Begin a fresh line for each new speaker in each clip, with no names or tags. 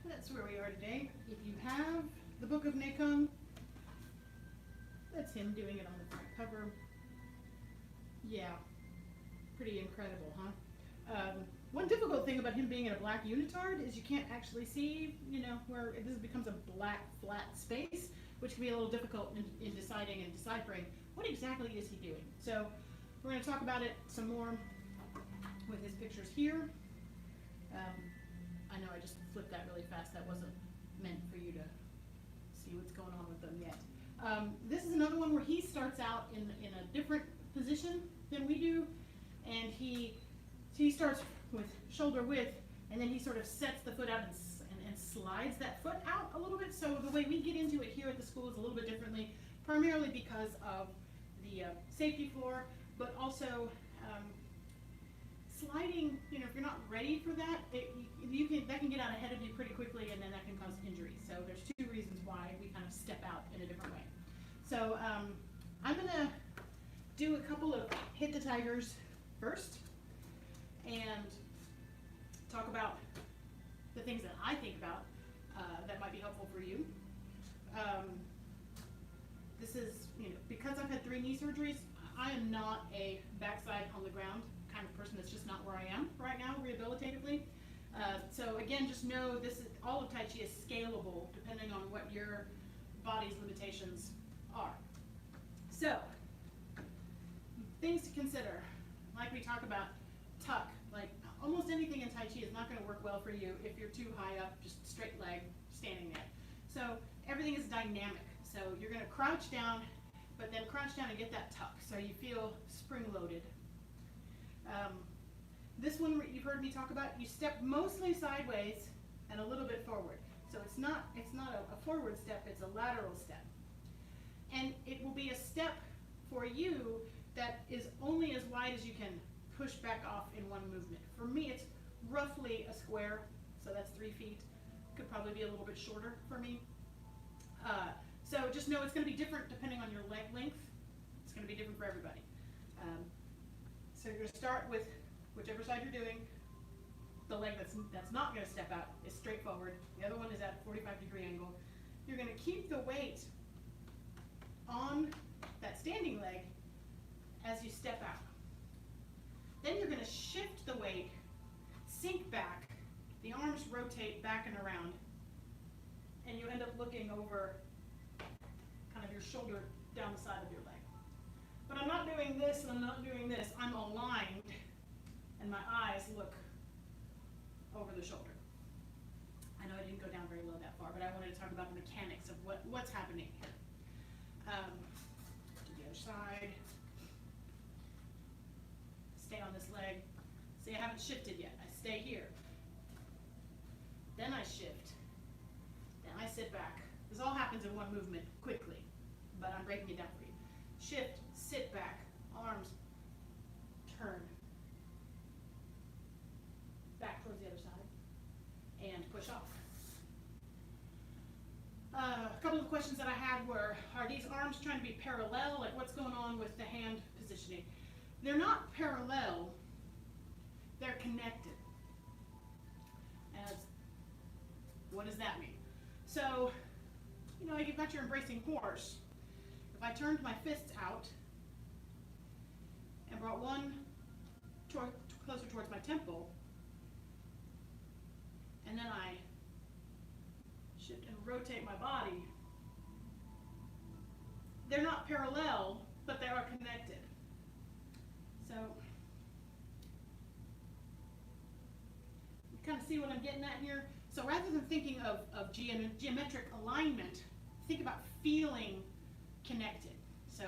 that's where we are today. If you have the Book of Nakung, that's him doing it on the front cover. Yeah, pretty incredible, huh? One difficult thing about him being in a black unitard is you can't actually see, where this becomes a black flat space, which can be a little difficult in deciding and deciphering what exactly is he doing. So we're going to talk about it some more with his pictures here. I know I just flipped that really fast. That wasn't meant for you to see what's going on with them yet. This is another one where he starts out in a different position than we do, and he starts with shoulder width, and then he sort of sets the foot out and slides that foot out a little bit. So the way we get into it here at the school is a little bit differently, primarily because of the safety floor, but also sliding, if you're not ready for that, that can get out ahead of you pretty quickly, and then that can cause injury. So there's two reasons why we kind of step out in a different way. So I'm going to do a couple of hit the tigers first and talk about the things that I think about that might be helpful for you. This is, because I've had 3 knee surgeries, I am not a backside on the ground kind of person. That's just not where I am right now rehabilitatively. So again, just know all of Tai Chi is scalable depending on what your body's limitations are. So, things to consider, like we talk about tuck, like almost anything in Tai Chi is not going to work well for you if you're too high up, just straight leg, standing there. So everything is dynamic. So you're going to crouch down, but then crouch down and get that tuck so you feel spring-loaded. This one you've heard me talk about, you step mostly sideways and a little bit forward. So it's not a forward step, it's a lateral step. And it will be a step for you that is only as wide as you can push back off in one movement. For me, it's roughly a square, so that's 3 feet. Could probably be a little bit shorter for me. So just know it's going to be different depending on your leg length. It's going to be different for everybody. So you're going to start with whichever side you're doing. The leg that's not going to step out is straight forward. The other one is at a 45-degree angle. You're going to keep the weight on that standing leg as you step out. Then you're going to shift the weight, sink back, the arms rotate back and around, and you end up looking over kind of your shoulder down the side of your leg. But I'm not doing this and I'm not doing this. I'm aligned and my eyes look over the shoulder. I know I didn't go down very low that far, but I wanted to talk about the mechanics of what's happening here. To the other side. Stay on this leg. See, I haven't shifted yet. I stay here. Then I shift. Then I sit back. This all happens in one movement quickly, but I'm breaking it down for you. Shift, sit back, arms, turn. Back towards the other side, and push off. A couple of questions that I had were, are these arms trying to be parallel? Like what's going on with the hand positioning? They're not parallel, they're connected. What does that mean? So, you've got your embracing horse. If I turned my fists out and brought one closer towards my temple, and then I shift and rotate my body, they're not parallel, but they are connected. So, you kind of see what I'm getting at here? So rather than thinking of geometric alignment, think about feeling connected. So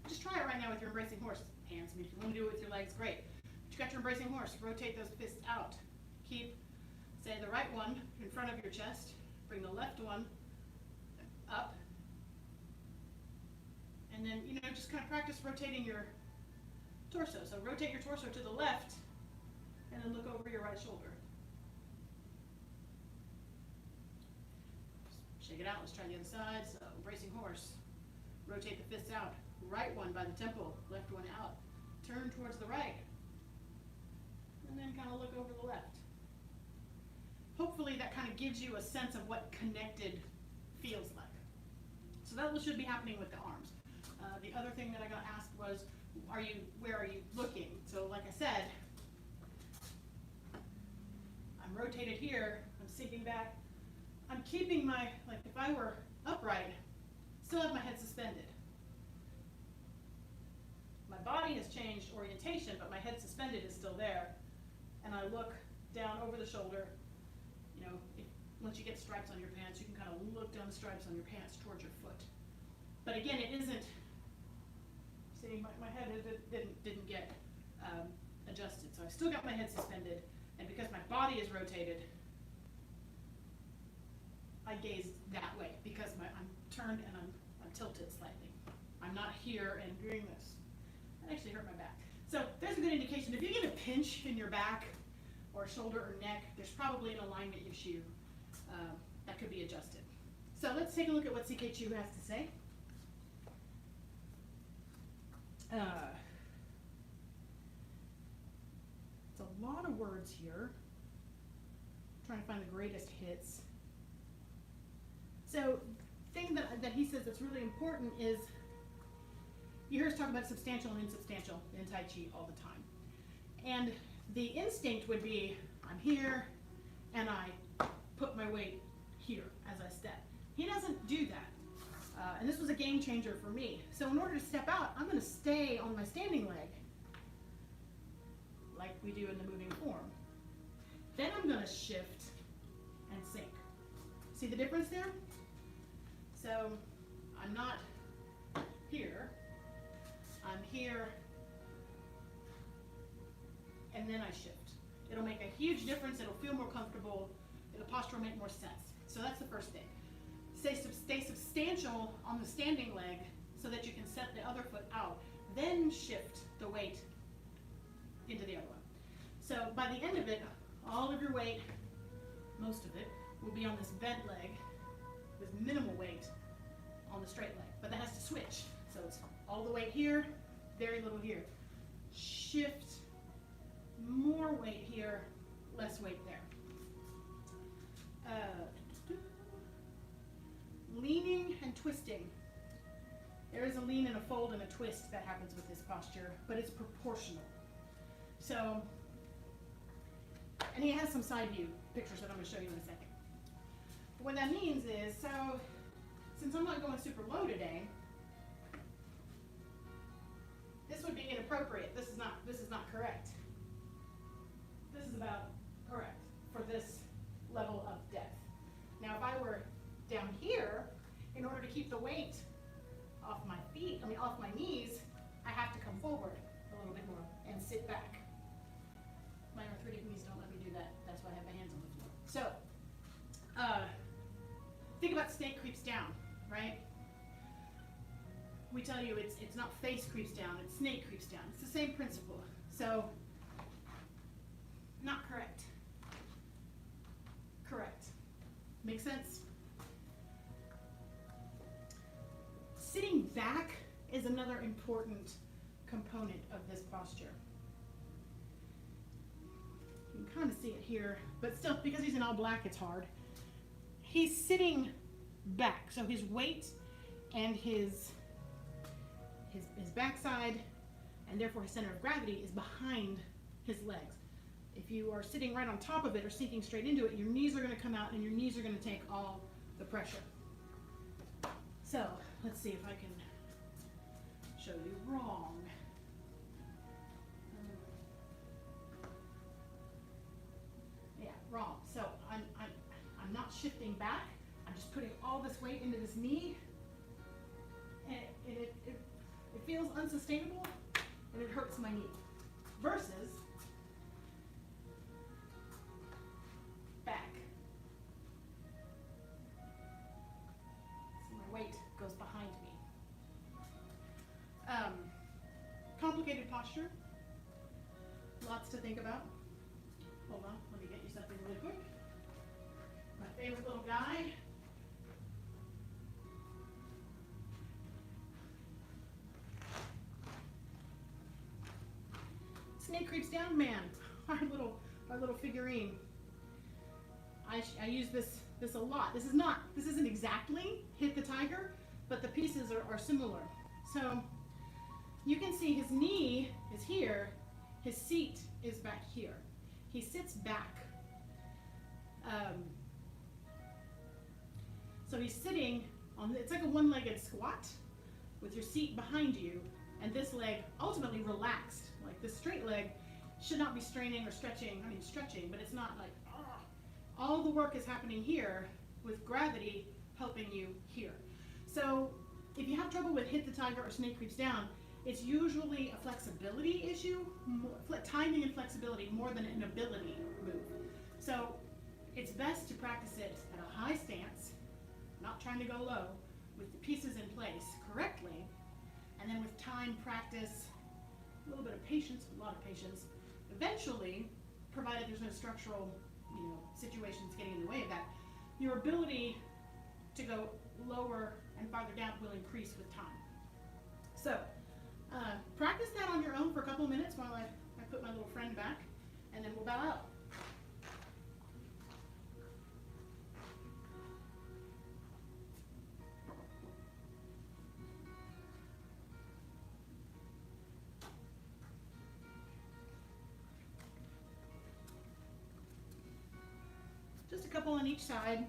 just try it right now with your embracing horse hands. I mean, if you want to do it with your legs, great. But you got your embracing horse, rotate those fists out. Keep, say, the right one in front of your chest. Bring the left one up. And then, just kind of practice rotating your torso. So rotate your torso to the left and then look over your right shoulder. Shake it out. Let's try the other side. So embracing horse. Rotate the fists out. Right one by the temple. Left one out. Turn towards the right. And then kind of look over the left. Hopefully that kind of gives you a sense of what connected feels like. So that should be happening with the arms. The other thing that I got asked was, where are you looking? So like I said, I'm rotated here, I'm sinking back. I'm keeping my, like if I were upright, still have my head suspended. My body has changed orientation, but my head suspended is still there. And I look down over the shoulder. You know, once you get stripes on your pants, you can kind of look down the stripes on your pants towards your foot. But again, it isn't, see, my head didn't get adjusted. So I still got my head suspended, and because my body is rotated, I gaze that way because I'm turned and I'm tilted slightly. I'm not here and doing this. That actually hurt my back. So there's a good indication. If you get a pinch in your back or shoulder or neck, there's probably an alignment issue that could be adjusted. So let's take a look at what CK2 has to say. It's a lot of words here. I'm trying to find the greatest hits. So thing that he says that's really important is, you hear us talk about substantial and insubstantial in Tai Chi all the time. And the instinct would be, I'm here and I put my weight here as I step. He doesn't do that. And this was a game changer for me. So in order to step out, I'm going to stay on my standing leg, like we do in the moving form. Then I'm going to shift and sink. See the difference there? So I'm not here. I'm here, and then I shift. It'll make a huge difference. It'll feel more comfortable. The posture will make more sense. So that's the first thing. Stay substantial on the standing leg so that you can set the other foot out. Then shift the weight into the other one. So by the end of it, all of your weight, most of it, will be on this bent leg with minimal weight on the straight leg. But that has to switch. So it's all the weight here, very little here. Shift, more weight here, less weight there. Leaning and twisting. There is a lean and a fold and a twist that happens with this posture, but it's proportional. So, and he has some side view pictures that I'm going to show you in a second. What that means is, so since I'm not going super low today, this would be inappropriate. This is not correct. This is about correct for this level of depth. Now, if I were down here, in order to keep the weight off my feet, off my knees, I have to come forward a little bit more and sit back. My arthritic knees don't let me do that. That's why I have my hands on the floor. So, think about snake creeps down, right? We tell you it's not face creeps down, it's snake creeps down. It's the same principle. So, not correct. Correct. Make sense? Sitting back is another important component of this posture. You can kind of see it here, but still, because he's in all black, it's hard. He's sitting back, so his weight and his backside, and therefore his center of gravity, is behind his legs. If you are sitting right on top of it or sinking straight into it, your knees are going to come out and your knees are going to take all the pressure. So, let's see if I can show you wrong. Yeah, wrong. So I'm not shifting back. I'm just putting all this weight into this knee, and it feels unsustainable, and it hurts my knee. Versus back. So my weight goes behind me. Complicated posture. Lots to think about. Hold on, let me get you something really quick. My favorite little guy. Snake creeps down man, our little figurine. I use this a lot. This isn't exactly Hit the Tiger, but the pieces are similar. So you can see his knee is here, his seat is back here. He sits back. So he's sitting on, it's like a one-legged squat with your seat behind you, and this leg ultimately relaxed. Like this straight leg should not be straining or stretching. I mean stretching, but it's not like, all the work is happening here with gravity helping you here. So if you have trouble with Hit the Tiger or Snake Creeps Down, it's usually a flexibility issue, timing and flexibility more than an ability move. So it's best to practice it at a high stance, not trying to go low, with the pieces in place correctly, and then with time, practice, a little bit of patience, a lot of patience, eventually, provided there's no structural situations getting in the way of that, your ability to go lower and farther down will increase with time. So practice that on your own for a couple of minutes while I put my little friend back, and then we'll bow out. Just a couple on each side.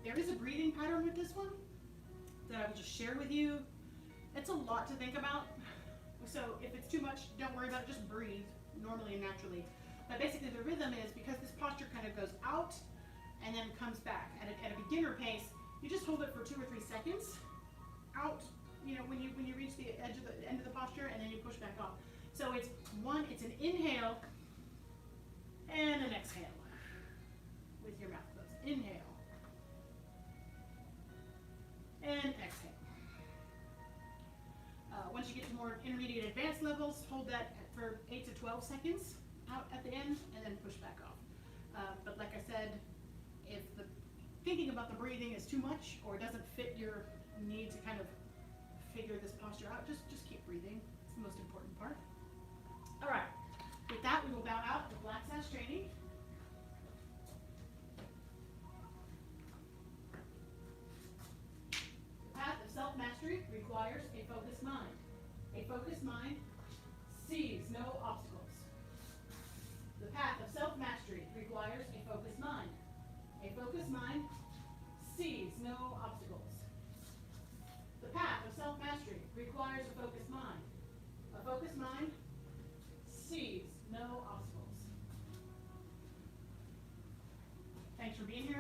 There is a breathing pattern with this one that I will just share with you. It's a lot to think about. So if it's too much, don't worry about it, just breathe normally and naturally. But basically the rhythm is, because this posture kind of goes out and then comes back. At a beginner pace, you just hold it for 2 or 3 seconds. Out, when you reach the end of the posture, and then you push back off. So it's an inhale and an exhale with your mouth closed. Inhale. And exhale. Once you get to more intermediate advanced levels, hold that for 8 to 12 seconds out at the end, and then push back off. But like I said, if the thinking about the breathing is too much, or it doesn't fit your need to kind of figure this posture out, just keep breathing. It's the most important part. All right. With that, we will bow out the Black Sash training. Self-mastery requires a focused mind. A focused mind sees no obstacles. The path of self-mastery requires a focused mind. A focused mind sees no obstacles. The path of self-mastery requires a focused mind. A focused mind sees no obstacles. Thanks for being here.